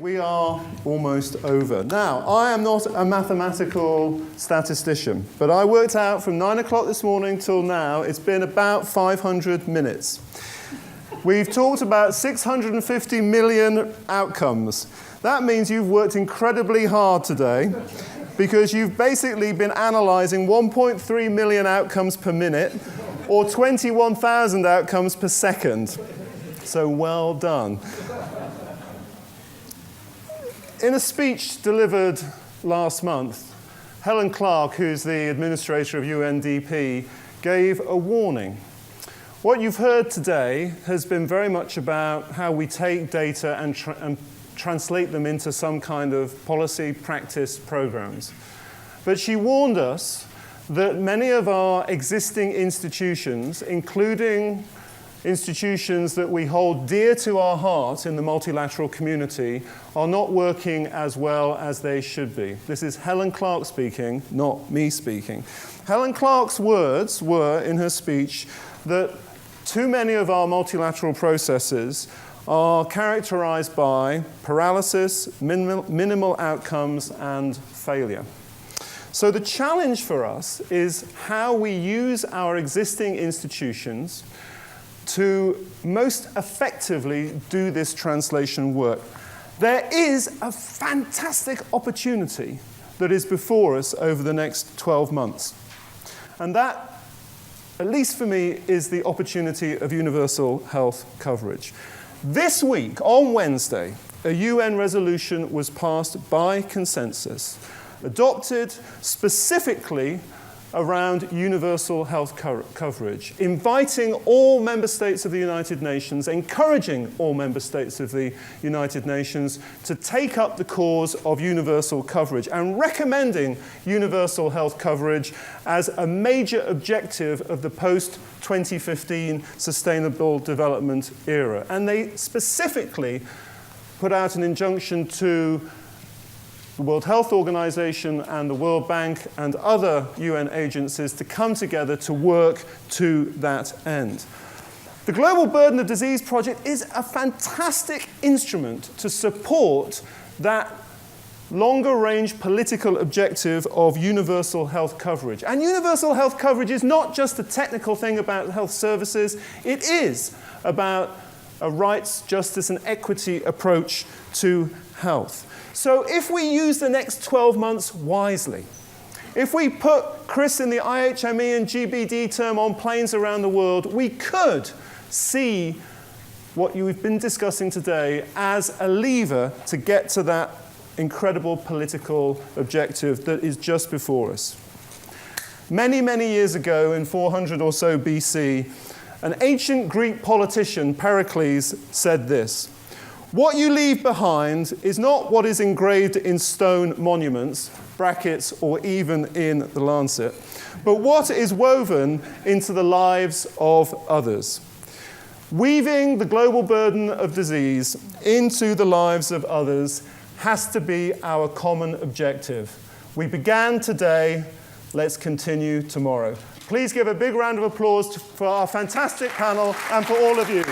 we are almost over. Now, I am not a mathematical statistician, but I worked out from 9 o'clock this morning till now, it's been about 500 minutes. We've talked about 650 million outcomes. That means you've worked incredibly hard today because you've basically been analyzing 1.3 million outcomes per minute or 21,000 outcomes per second. So well done. In a speech delivered last month, Helen Clark, who's the administrator of UNDP, gave a warning. What you've heard today has been very much about how we take data and translate them into some kind of policy practice programs. But she warned us that many of our existing institutions, including institutions that we hold dear to our heart in the multilateral community, are not working as well as they should be. This is Helen Clark speaking, not me speaking. Helen Clark's words were, in her speech, that too many of our multilateral processes are characterized by paralysis, minimal outcomes, and failure. So the challenge for us is how we use our existing institutions to most effectively do this translation work. There is a fantastic opportunity that is before us over the next 12 months. And that, at least for me, is the opportunity of universal health coverage. This week, on Wednesday, a UN resolution was passed by consensus, adopted specifically around universal health coverage, inviting all member states of the United Nations, encouraging all member states of the United Nations to take up the cause of universal coverage and recommending universal health coverage as a major objective of the post-2015 Sustainable Development era. And they specifically put out an injunction to the World Health Organization and the World Bank and other UN agencies to come together to work to that end. The Global Burden of Disease Project is a fantastic instrument to support that longer-range political objective of universal health coverage. And universal health coverage is not just a technical thing about health services, it is about a rights, justice, and equity approach to health. So if we use the next 12 months wisely, if we put Chris in the IHME and GBD term on planes around the world, we could see what you've been discussing today as a lever to get to that incredible political objective that is just before us. Many, many years ago, in 400 or so BC, an ancient Greek politician, Pericles, said this: "What you leave behind is not what is engraved in stone monuments, brackets, or even in the Lancet, but what is woven into the lives of others." Weaving the global burden of disease into the lives of others has to be our common objective. We began today, let's continue tomorrow. Please give a big round of applause for our fantastic panel and for all of you.